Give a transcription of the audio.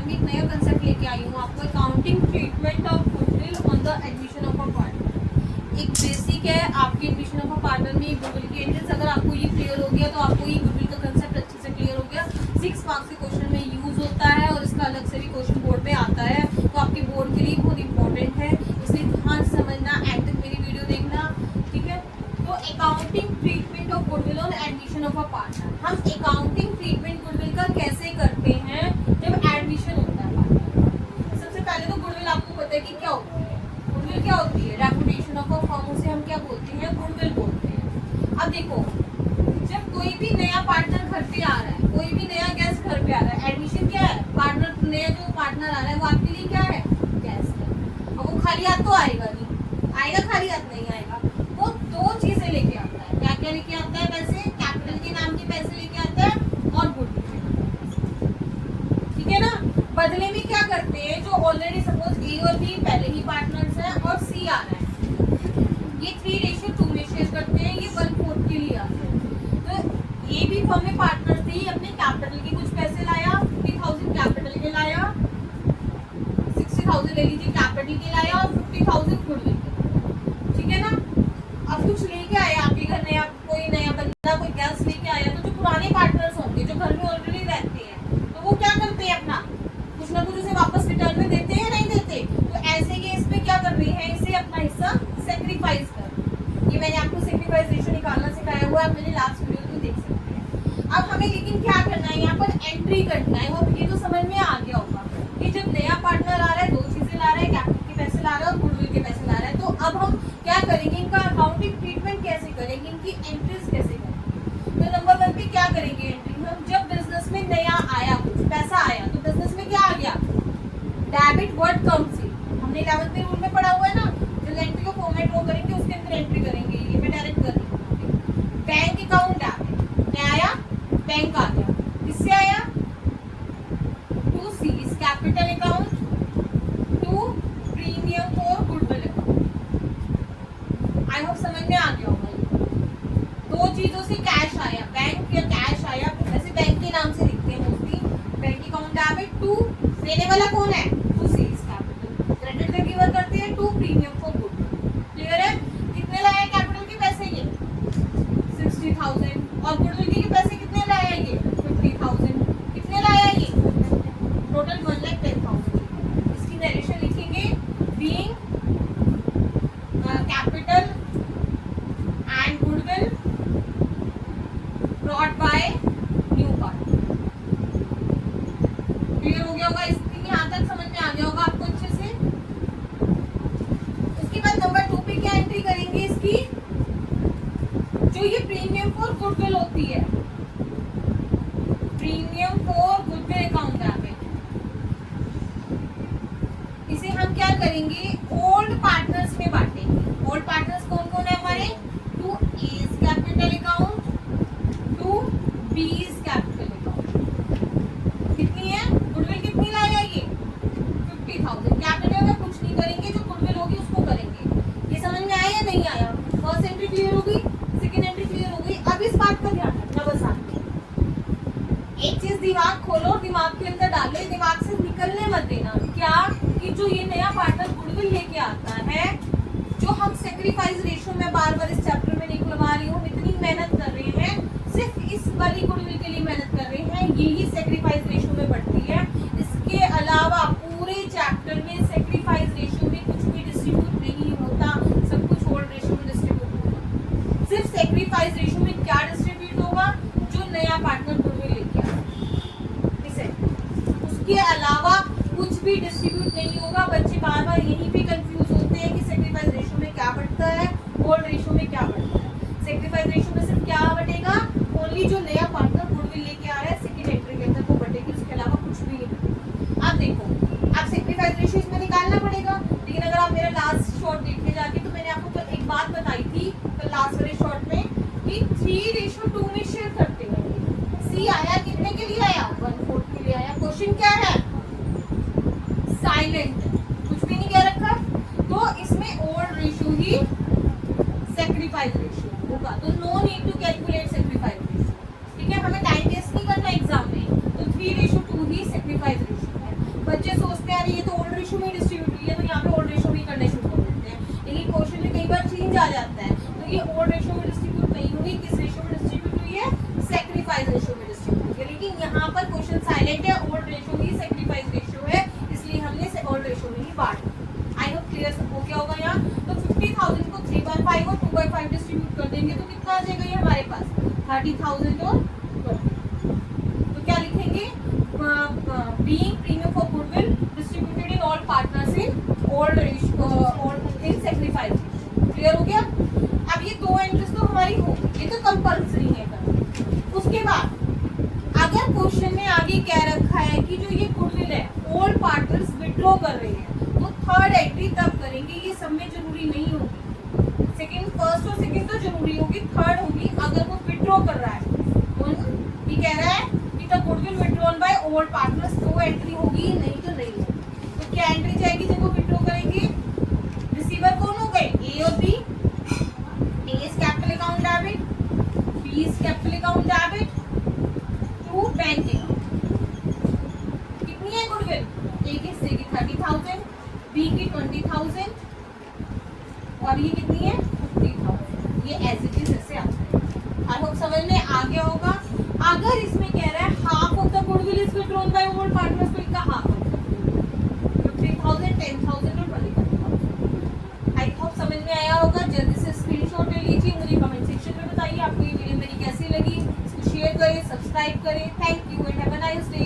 Partner में एक नया कंसेप्ट लेके आई हूँ आपको, accounting treatment of goodwill on the admission of a partner. एक बेसिक है आपके एडमिशन ऑफ अ पार्टनर में गुडविल की एंट्रीज। अगर आपको ये क्लियर हो गया तो आपको ये गुडविल का कंसेप्ट अच्छे से क्लियर हो गया। 6 मार्क्स के क्वेश्चन में यूज होता है और इसका अलग से भी क्वेश्चन बोर्ड में आता है, तो आपके बोर्ड के लिए बहुत इंपॉर्टेंट है, इसलिए ध्यान से समझना, एंड तक मेरी वीडियो देखना, ठीक है। तो accounting treatment of goodwill on admission of a partner, हम अकाउंटिंग ट्रीटमेंट गुडविल का कैसे करते हैं जब एडमिशन होता है पार्टनर। सबसे पहले तो गुडविल आपको पता है कि क्या होती है। गुडविल क्या होती है? रेपुटेशन ऑफ अ फर्म, उसे हम क्या बोलते हैं? गुडविल बोलते हैं। अब देखो, जब कोई भी नया पार्टनर घर पे आ रहा है, कोई भी नया गेस्ट घर पे आ रहा है, एडमिशन क्या है? पार्टनर, नया जो पार्टनर आ रहा है वो आपके लिए क्या है? गेस्ट है। अब वो खाली हाथ तो आएगा नहीं, आएगा खाली हाथ नहीं आएगा, वो 2 चीजें लेके आता है। क्या क्या लेके आता है? पैसे, कैपिटल के नाम के पैसे लेके आता है और गुडविल के नाम के पैसे, ठीक है ना। बदले में क्या करते हैं, जो ऑलरेडी सपोज ए और बी पहले ही पार्टनर्स हैं और सी आ रहा है, ये 3:2 में शेयर करते हैं, ये 1/4 के लिए आते हैं। तो ये भी फर्म में पार्टनर थी, अपने कैपिटल के कुछ पैसे लाया, 50,000 कैपिटल के लाया, 60,000 ले लीजिए कैपिटल के लाया और 50,000 गुडविल के, ठीक है ना। अब कुछ लेके आया आपके घर, नया कोई नया बंदा, कोई गेस्ट लेके आया, तो जो पुराने पार्टनर्स होंगे जो घर में ऑलरेडी रहते हैं, तो वो क्या करते हैं? अपना कुछ ना कुछ उसे वापस रिटर्न में देते हैं, नहीं देते? तो ऐसे केस में क्या कर रही है? इसे अपना हिस्सा सेक्रीफाइस कर। ये मैंने आपको सेक्रीफाइस रेशियो निकालना सिखाया हुआ है, आप मेरे लास्ट वीडियो में देख सकते हैं। अब हमें लेकिन क्या करना है, यहाँ पर एंट्री करना है। और ये तो समझ में आ गया होगा कि जब नया पार्टनर आ रहा है, 2 चीजें ला रहा है, कैपिटल के पैसे ला रहा है और गुडविल के पैसे ला रहा है। तो अब हम क्या करेंगे? इनका अकाउंटिंग ट्रीटमेंट कैसे करेंगे, इनकी एंट्रीज कैसे करेंगे? तो नंबर 1 पे क्या करेंगे एंट्री? हम जब बिजनेस में नया आया, कुछ पैसा आया, तो बिजनेस में क्या आ गया? Debit word comes in. हमने 11th में रूल में पढ़ा हुआ है ना, जो एंट्री को फॉर्मेट वो करेंगे उसके अंदर एंट्री करेंगे। ये मैं डायरेक्ट कर रही हूँ। बैंक अकाउंट डेबिट क्या आया? बैंक आ गया। किससे आया? To C capital account, to premium for goodwill account. I hope समझ में आ गया होगा। 2 चीजों से कैश आया, बैंक या कैश आया, वैसे बैंक के नाम से लिखते हैं mostly. Bank account debit, to देने वाला कौन है? To C capital. क्रेडिट का गिवर करते हैं, to premium for goodwill. Clear है? कितने लाया कैपिटल के पैसे? ये 60,000। और गुडविल के पैसे कितने लाया? ये 50,000। कितने लाया? ये टोटल 1,10,000। इसकी नरेशन लिखेंगे, being capital and goodwill brought by new partner. Clear हो गया होगा? इसलिए यहाँ तक समझ में आ गया होगा आपको अच्छे से। उसके बाद नंबर 2 पे क्या एंट्री करेंगे? इसकी जो ये प्रीमियम फॉर गुडविल होती है, premium for goodwill account debit, इसे हम क्या करेंगे? ओल्ड पार्टनर्स में बांटेंगे। ओल्ड पार्टनर्स कौन कौन है हमारे? To A's capital account, to B's capital account. कितनी है गुडविल? कितनी लाया? ये 50,000। कैपिटल में कुछ नहीं करेंगे, जो गुडविल होगी उसको करेंगे। ये समझ में आया या नहीं आया? फर्स्ट एंट्री क्लियर हो गई, सेकंड एंट्री क्लियर हो गई। अब इस बात का ध्यान रखना बस आपने, एक चीज दिमाग खोलो, दिमाग के अंदर डालो, दिमाग से निकलने मत देना। क्या? कि जो ये नया पार्टनर गुडविल लेके आता है, जो हम सेक्रीफाइस रेशियो में बार-बार इस चैप्टर में निकलवा रही हूँ, इतनी मेहनत कर रहे हैं, सिर्फ इस वाली गुडविल के लिए मेहनत कर रहे हैं, यही सेक्रीफाइस रेशियो में बढ़ती है। इसके अलावा पूरे चैप्टर में सेक्रीफाइस रेशियो में कुछ भी डिस्ट्रीब्यूट नहीं होता, सब कुछ होल्ड रेशियो में डिस्ट्रीब्यूट होगा। सिर्फ सेक्रीफाइस रेशियो में क्या डिस्ट्रीब्यूट होगा? जो नया पार्टनर गुडविल लेके आया इसे, उसके अलावा कुछ भी डिस्ट्रीब्यूट नहीं होगा। बच्चे बार बार यहीं पे कंफ्यूज होते हैं कि सेक्रीफाइस रेशियो में क्या बढ़ता है, होल्ड रेशियो में क्या बढ़ता है। सेक्रीफाइस रेशियो में सिर्फ क्या बढ़ेगा? ओनली जो नया पार्टनर गुडविल लेके आ रहा है सेकंड एंट्री के अंदर वो बढ़ेगी, उसके अलावा कुछ भी नहीं बढ़ेगा। अब देखो, आप सेक्रीफाइस रेशियो इसमें निकालना पड़ेगा, लेकिन अगर आप मेरा लास्ट शॉर्ट देखने जाके, तो मैंने आपको तो एक बात बताई थी तो लास्ट वाले शॉर्ट में कि 3:2 में शेयर करते हैं। सी आया, कितने के लिए आया? 1/4 के लिए आया। क्वेश्चन क्या है? साइलेंट, कुछ भी नहीं कह रखा, तो इसमें ओल्ड रेशियो ही सेक्रीफाइस रेशियो होगा। तो no need to calculate sacrifice ratio, ठीक है? हमें टाइम वेस्ट नहीं करना एग्जाम में, तो 3:2 ही सेक्रीफाइस रेशियो है। 30,000 और 20। तो क्या लिखेंगे, being premium for goodwill distributed in all partners in old in sacrifice. Clear हो गया। अब ये 2 एंट्रीज तो हमारी हो, ये तो कंपल्सरी है करना। उसके बाद अगर क्वेश्चन में आगे क्या रखा है कि जो ये गुडविल है ओल्ड पार्टनर्स विड्रॉ कर रहे हैं, तो थर्ड एंट्री तब करेंगे, ये सब में जरूरी नहीं होगी। सेकंड, फर्स्ट और सेकंड तो जरूरी होगी, थर्ड होगी अगर वो विड्रॉ कर रहा है। ये कह रहा है कि the goodwill withdrawn by old partners, तो एंट्री होगी, नहीं तो नहीं होगी। तो क्या एंट्री जाएगी जब वो विड्रॉ करेंगे? रिसीवर कौन हो गए, ए और B. A is capital account debit, B is capital account debit to bank account. कितनी है गुडविल? ए के हिस्से की 30,000, बी की 20,000 और ये कितनी है 50,000। ये एज इट इज ऐसे आता है। आई होप समझ में आ गया होगा। अगर इसमें कह रहा है half of the goodwill is withdrawn by old partners, तो इसका हाफ 50,000, 10,000 और 20,000। आई होप समझ में आया होगा। जल्दी से स्क्रीनशॉट ले लीजिए, मुझे कमेंट सेक्शन में बताइए आपको ये वीडियो मेरी कैसी लगी। इसको शेयर करें, सब्सक्राइब करें। Thank you and have a nice day.